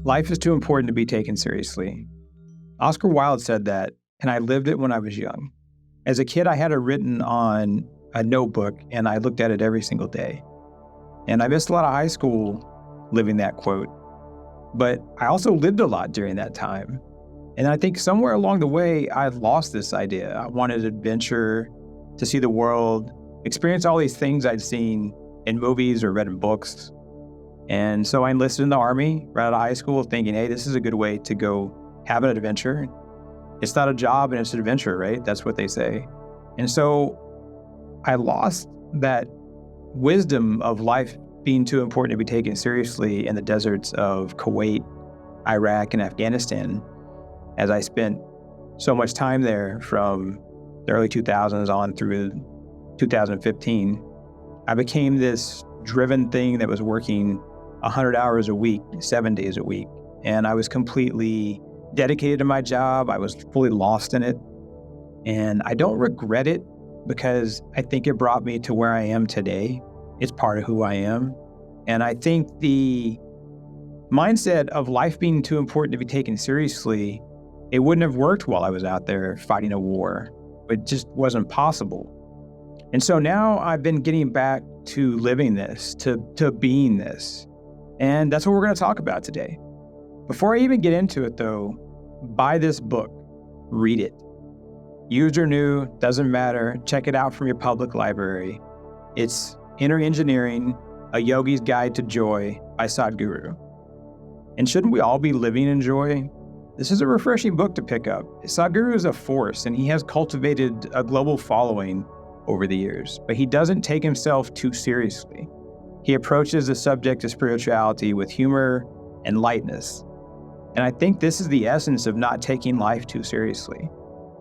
Life is too important to be taken seriously. Oscar Wilde said that, and I lived it when I was young. As a kid, I had it written on a notebook, and I looked at it every single day. And I missed a lot of high school living that quote. But I also lived a lot during that time. And I think somewhere along the way, I lost this idea. I wanted adventure, to see the world, experience all these things I'd seen in movies or read in books. And so I enlisted in the Army right out of high school thinking, hey, this is a good way to go have an adventure. It's not a job and it's an adventure, right? That's what they say. And so I lost that wisdom of life being too important to be taken seriously in the deserts of Kuwait, Iraq, and Afghanistan, as I spent so much time there from the early 2000s on through 2015. I became this driven thing that was working 100 hours a week, 7 days a week. And I was completely dedicated to my job. I was fully lost in it. And I don't regret it because I think it brought me to where I am today. It's part of who I am. And I think the mindset of life being too important to be taken seriously, it wouldn't have worked while I was out there fighting a war. It just wasn't possible. And so now I've been getting back to living this, to being this. And that's what we're going to talk about today. Before I even get into it, though, buy this book, read it. Used or new, doesn't matter. Check it out from your public library. It's Inner Engineering, A Yogi's Guide to Joy by Sadhguru. And shouldn't we all be living in joy? This is a refreshing book to pick up. Sadhguru is a force, and he has cultivated a global following over the years, but he doesn't take himself too seriously. He approaches the subject of spirituality with humor and lightness. And I think this is the essence of not taking life too seriously.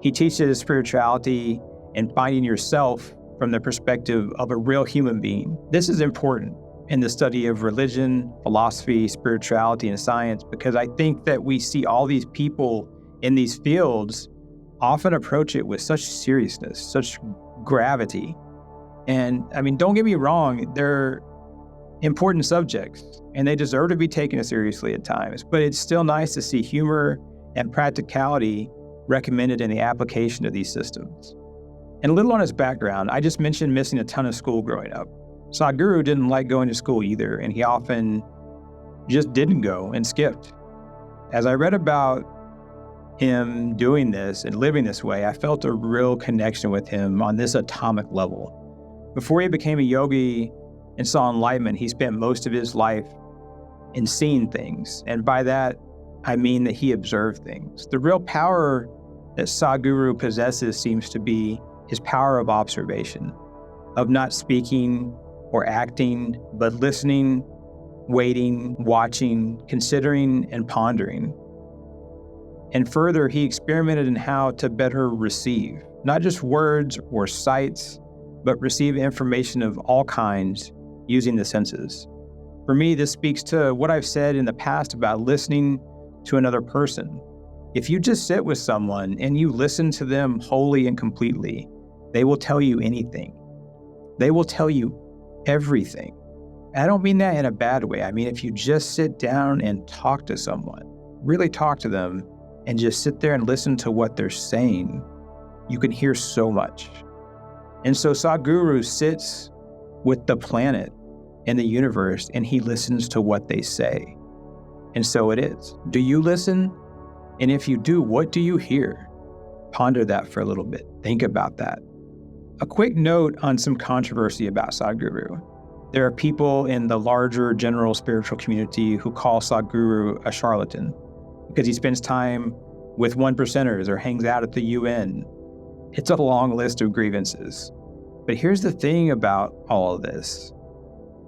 He teaches spirituality and finding yourself from the perspective of a real human being. This is important in the study of religion, philosophy, spirituality, and science, because I think that we see all these people in these fields often approach it with such seriousness, such gravity. And I mean, don't get me wrong, they're important subjects and they deserve to be taken seriously at times, but it's still nice to see humor and practicality recommended in the application of these systems. And a little on his background, I just mentioned missing a ton of school growing up. Sadhguru didn't like going to school either, and he often just didn't go and skipped. As I read about him doing this and living this way, I felt a real connection with him on this atomic level. Before he became a yogi and saw enlightenment, he spent most of his life in seeing things. And by that, I mean that he observed things. The real power that Sadhguru possesses seems to be his power of observation, of not speaking or acting, but listening, waiting, watching, considering, and pondering. And further, he experimented in how to better receive, not just words or sights, but receive information of all kinds using the senses. For me, this speaks to what I've said in the past about listening to another person. If you just sit with someone and you listen to them wholly and completely, they will tell you anything. They will tell you everything. I don't mean that in a bad way. I mean, if you just sit down and talk to someone, really talk to them, and just sit there and listen to what they're saying, you can hear so much. And so Sadhguru sits with the planet and the universe, and he listens to what they say. And so it is. Do you listen? And if you do, what do you hear? Ponder that for a little bit. Think about that. A quick note on some controversy about Sadhguru. There are people in the larger general spiritual community who call Sadhguru a charlatan because he spends time with one percenters or hangs out at the UN. It's a long list of grievances. But here's the thing about all of this.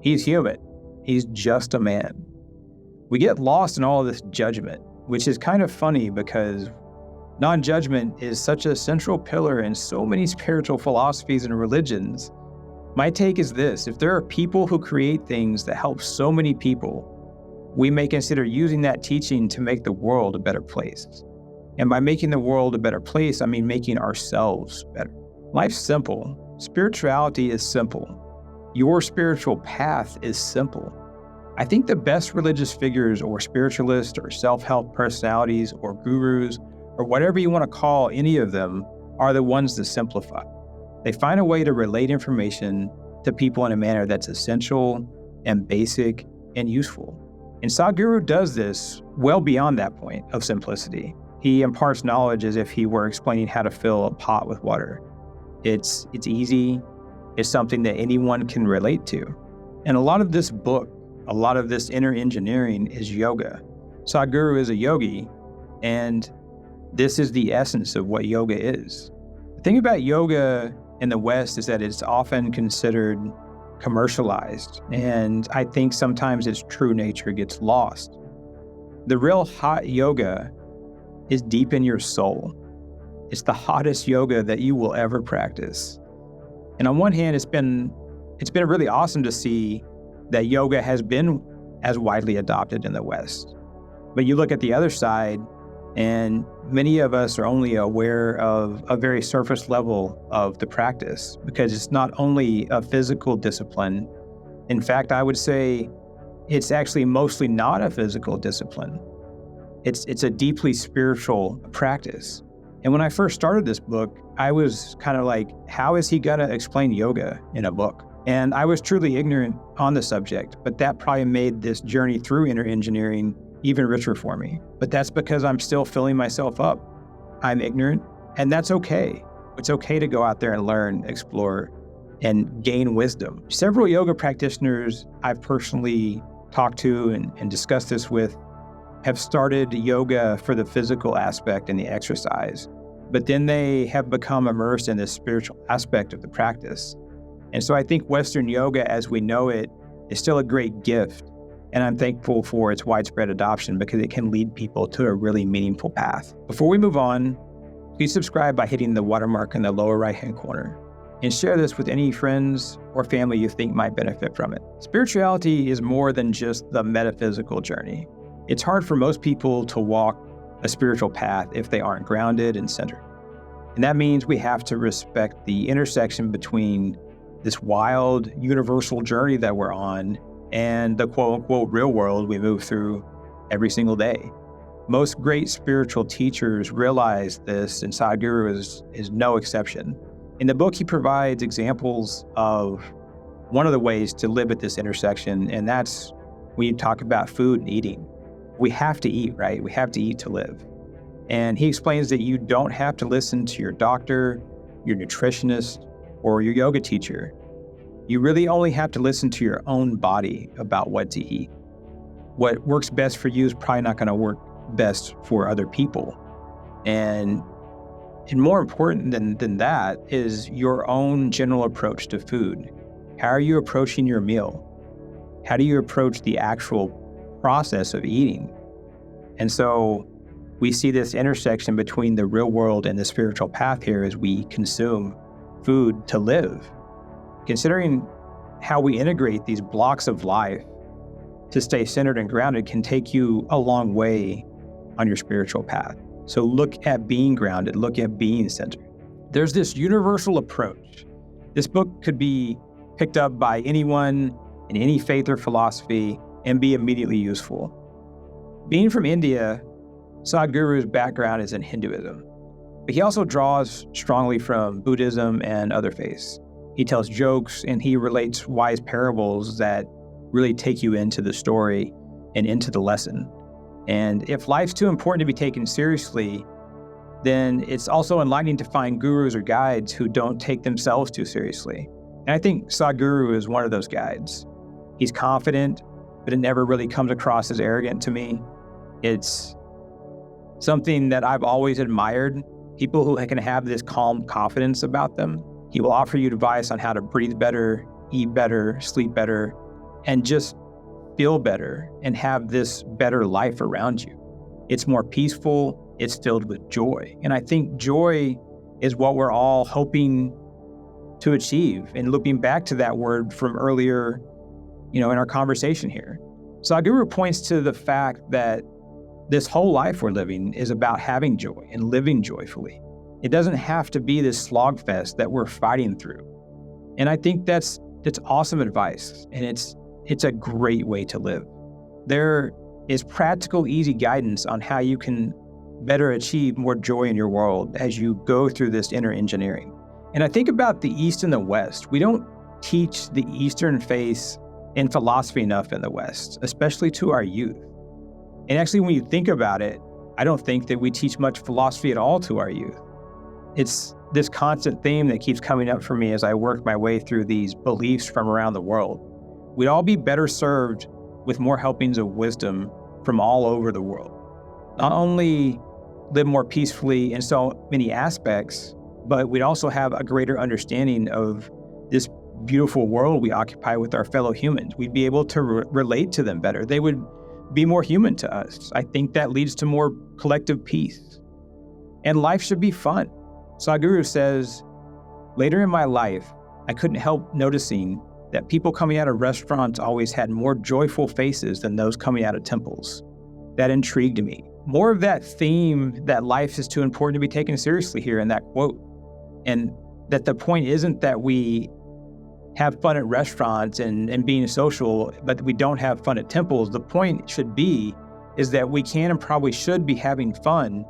He's human. He's just a man. We get lost in all of this judgment, which is kind of funny because non-judgment is such a central pillar in so many spiritual philosophies and religions. My take is this: if there are people who create things that help so many people, we may consider using that teaching to make the world a better place. And by making the world a better place, I mean making ourselves better. Life's simple. Spirituality is simple. Your spiritual path is simple. I think the best religious figures or spiritualists or self-help personalities or gurus or whatever you want to call any of them are the ones that simplify. They find a way to relate information to people in a manner that's essential and basic and useful. And Sadhguru does this well beyond that point of simplicity. He imparts knowledge as if he were explaining how to fill a pot with water. It's easy. It's something that anyone can relate to. And a lot of this book, a lot of this inner engineering is yoga. Sadhguru is a yogi, and this is the essence of what yoga is. The thing about yoga in the West is that it's often considered commercialized, and I think sometimes its true nature gets lost. The real hot yoga is deep in your soul. It's the hottest yoga that you will ever practice. And on one hand, it's been really awesome to see that yoga has been as widely adopted in the West. But you look at the other side, and many of us are only aware of a very surface level of the practice because it's not only a physical discipline. In fact, I would say it's actually mostly not a physical discipline. It's a deeply spiritual practice. And when I first started this book, I was kind of like, how is he gonna explain yoga in a book? And I was truly ignorant on the subject, but that probably made this journey through inner engineering even richer for me. But that's because I'm still filling myself up. I'm ignorant, and that's okay. It's okay to go out there and learn, explore, and gain wisdom. Several yoga practitioners I've personally talked to and discussed this with have started yoga for the physical aspect and the exercise, but then they have become immersed in this spiritual aspect of the practice. And so I think Western yoga as we know it is still a great gift, and I'm thankful for its widespread adoption because it can lead people to a really meaningful path. Before we move on, please subscribe by hitting the watermark in the lower right-hand corner, and share this with any friends or family you think might benefit from it. Spirituality is more than just the metaphysical journey. It's hard for most people to walk a spiritual path if they aren't grounded and centered. And that means we have to respect the intersection between this wild, universal journey that we're on and the quote-unquote real world we move through every single day. Most great spiritual teachers realize this, and Sadhguru is no exception. In the book, he provides examples of one of the ways to live at this intersection, and that's when you talk about food and eating. We have to eat, right? We have to eat to live. And he explains that you don't have to listen to your doctor, your nutritionist, or your yoga teacher. You really only have to listen to your own body about what to eat. What works best for you is probably not going to work best for other people. And more important than that is your own general approach to food. How are you approaching your meal? How do you approach the actual process of eating? And so we see this intersection between the real world and the spiritual path here as we consume food to live. Considering how we integrate these blocks of life to stay centered and grounded can take you a long way on your spiritual path. So look at being grounded, look at being centered. There's this universal approach. This book could be picked up by anyone in any faith or philosophy and be immediately useful. Being from India, Sadhguru's background is in Hinduism, but he also draws strongly from Buddhism and other faiths. He tells jokes and he relates wise parables that really take you into the story and into the lesson. And if life's too important to be taken seriously, then it's also enlightening to find gurus or guides who don't take themselves too seriously. And I think Sadhguru is one of those guides. He's confident, but it never really comes across as arrogant to me. It's something that I've always admired, people who can have this calm confidence about them. He will offer you advice on how to breathe better, eat better, sleep better, and just feel better and have this better life around you. It's more peaceful, it's filled with joy. And I think joy is what we're all hoping to achieve. And looking back to that word from earlier, in our conversation here, Sadhguru points to the fact that this whole life we're living is about having joy and living joyfully. It doesn't have to be this slog fest that we're fighting through. And I think that's awesome advice. And it's it's a great way to live. There is practical, easy guidance on how you can better achieve more joy in your world as you go through this inner engineering. And I think about the East and the West. We don't teach the Eastern faith and philosophy enough in the West, especially to our youth. And actually, when you think about it, I don't think that we teach much philosophy at all to our youth. It's this constant theme that keeps coming up for me as I work my way through these beliefs from around the world. We'd all be better served with more helpings of wisdom from all over the world. Not only live more peacefully in so many aspects, but we'd also have a greater understanding of this beautiful world we occupy with our fellow humans. We'd be able to relate to them better. They would be more human to us. I think that leads to more collective peace. And life should be fun. Sadhguru says, later in my life, I couldn't help noticing that people coming out of restaurants always had more joyful faces than those coming out of temples. That intrigued me. More of that theme that life is too important to be taken seriously here in that quote. And that the point isn't that we have fun at restaurants and being social, but we don't have fun at temples. The point should be is that we can and probably should be having fun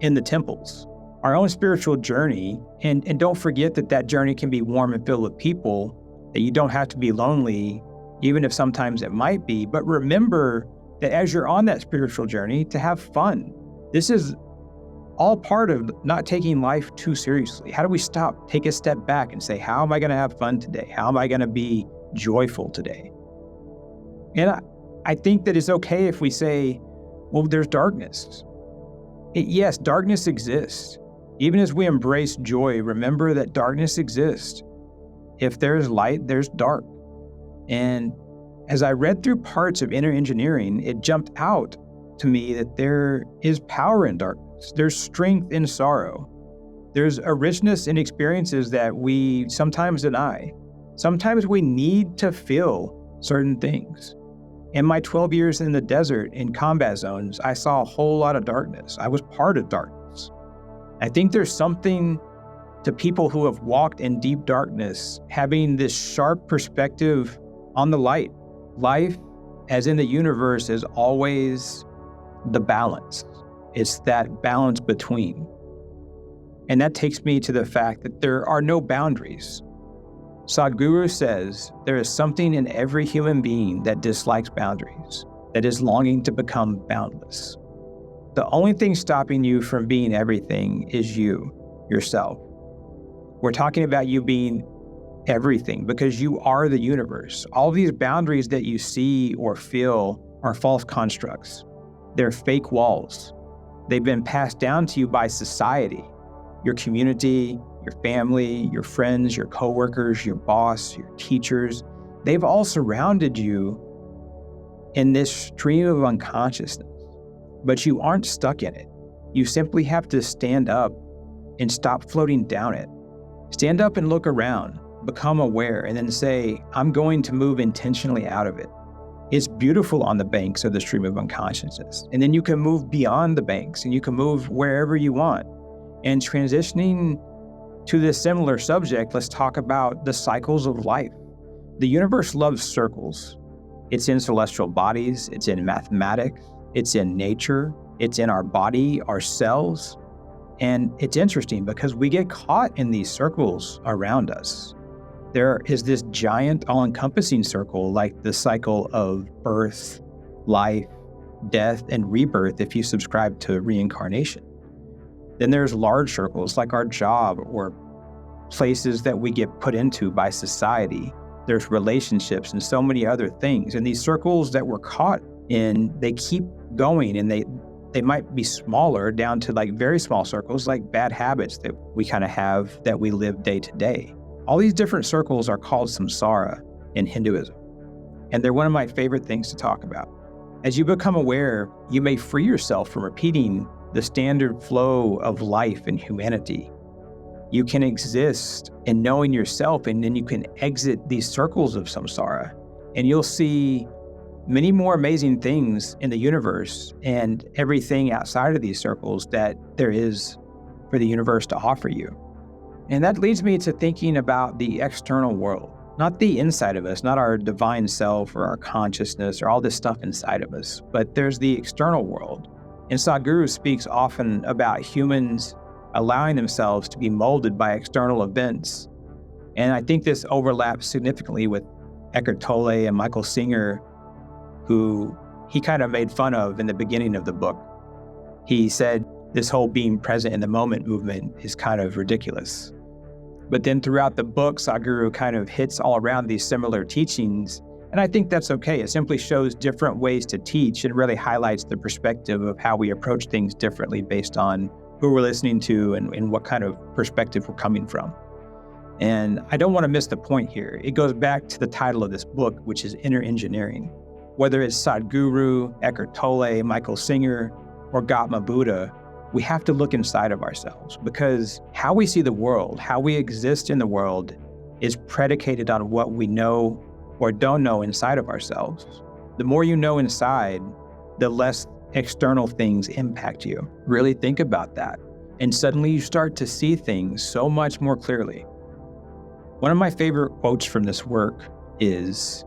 in the temples. Our own spiritual journey, and don't forget that journey can be warm and filled with people, that you don't have to be lonely, even if sometimes it might be. But remember that as you're on that spiritual journey, to have fun. This is all part of not taking life too seriously. How do we stop, take a step back and say, how am I going to have fun today? How am I going to be joyful today? And I think that it's okay if we say, well, there's darkness. Yes, darkness exists. Even as we embrace joy, remember that darkness exists. If there's light, there's dark. And as I read through parts of Inner Engineering, it jumped out to me that there is power in darkness. There's strength in sorrow. There's a richness in experiences that we sometimes deny. Sometimes we need to feel certain things. In my 12 years in the desert, in combat zones, I saw a whole lot of darkness. I was part of darkness. I think there's something to people who have walked in deep darkness, having this sharp perspective on the light. Life, as in the universe, is always the balance. It's that balance between. And that takes me to the fact that there are no boundaries. Sadhguru says there is something in every human being that dislikes boundaries, that is longing to become boundless. The only thing stopping you from being everything is you, yourself. We're talking about you being everything because you are the universe. All these boundaries that you see or feel are false constructs. They're fake walls. They've been passed down to you by society, your community, your family, your friends, your coworkers, your boss, your teachers. They've all surrounded you in this stream of unconsciousness, but you aren't stuck in it. You simply have to stand up and stop floating down it. Stand up and look around, become aware, and then say, I'm going to move intentionally out of it. It's beautiful on the banks of the stream of unconsciousness. And then you can move beyond the banks and you can move wherever you want. And transitioning to this similar subject, let's talk about the cycles of life. The universe loves circles. It's in celestial bodies, it's in mathematics, it's in nature, it's in our body, our cells. And it's interesting because we get caught in these circles around us. There is this giant all-encompassing circle like the cycle of birth, life, death, and rebirth if you subscribe to reincarnation. Then there's large circles like our job or places that we get put into by society. There's relationships and so many other things. And these circles that we're caught in, they keep going and they might be smaller down to like very small circles like bad habits that we kind of have that we live day to day. All these different circles are called samsara in Hinduism, and they're one of my favorite things to talk about. As you become aware, you may free yourself from repeating the standard flow of life and humanity. You can exist in knowing yourself, and then you can exit these circles of samsara, and you'll see many more amazing things in the universe and everything outside of these circles that there is for the universe to offer you. And that leads me to thinking about the external world. Not the inside of us, not our divine self or our consciousness or all this stuff inside of us, but there's the external world. And Sadhguru speaks often about humans allowing themselves to be molded by external events. And I think this overlaps significantly with Eckhart Tolle and Michael Singer, who he kind of made fun of in the beginning of the book. He said this whole being present in the moment movement is kind of ridiculous. But then throughout the book, Sadhguru kind of hits all around these similar teachings, and I think that's okay. It simply shows different ways to teach and really highlights the perspective of how we approach things differently based on who we're listening to and what kind of perspective we're coming from. And I don't want to miss the point here. It goes back to the title of this book, which is Inner Engineering. Whether it's Sadhguru, Eckhart Tolle, Michael Singer, or Gautama Buddha, we have to look inside of ourselves, because how we see the world, how we exist in the world, is predicated on what we know or don't know inside of ourselves. The more you know inside, the less external things impact you. Really think about that. And suddenly you start to see things so much more clearly. One of my favorite quotes from this work is,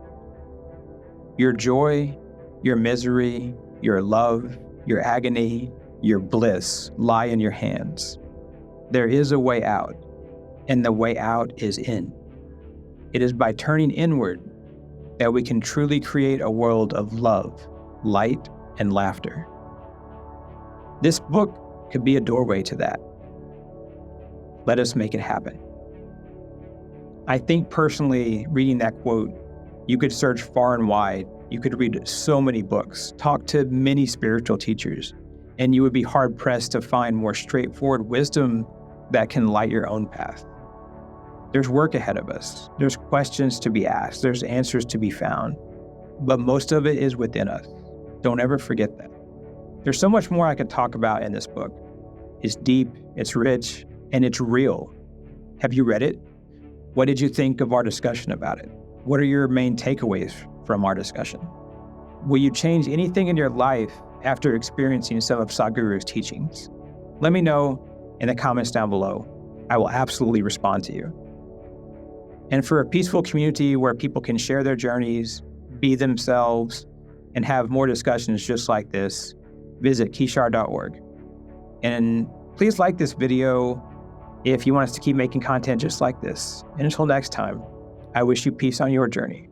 "Your joy, your misery, your love, your agony, your bliss lie in your hands. There is a way out, and the way out is in. It is by turning inward that we can truly create a world of love, light, and laughter." This book could be a doorway to that. Let us make it happen. I think personally, reading that quote, you could search far and wide. You could read so many books, talk to many spiritual teachers, and you would be hard-pressed to find more straightforward wisdom that can light your own path. There's work ahead of us. There's questions to be asked. There's answers to be found. But most of it is within us. Don't ever forget that. There's so much more I could talk about in this book. It's deep, it's rich, and it's real. Have you read it? What did you think of our discussion about it? What are your main takeaways from our discussion? Will you change anything in your life after experiencing some of Sadhguru's teachings? Let me know in the comments down below. I will absolutely respond to you. And for a peaceful community where people can share their journeys, be themselves, and have more discussions just like this, visit kishar.org. And please like this video if you want us to keep making content just like this. And until next time, I wish you peace on your journey.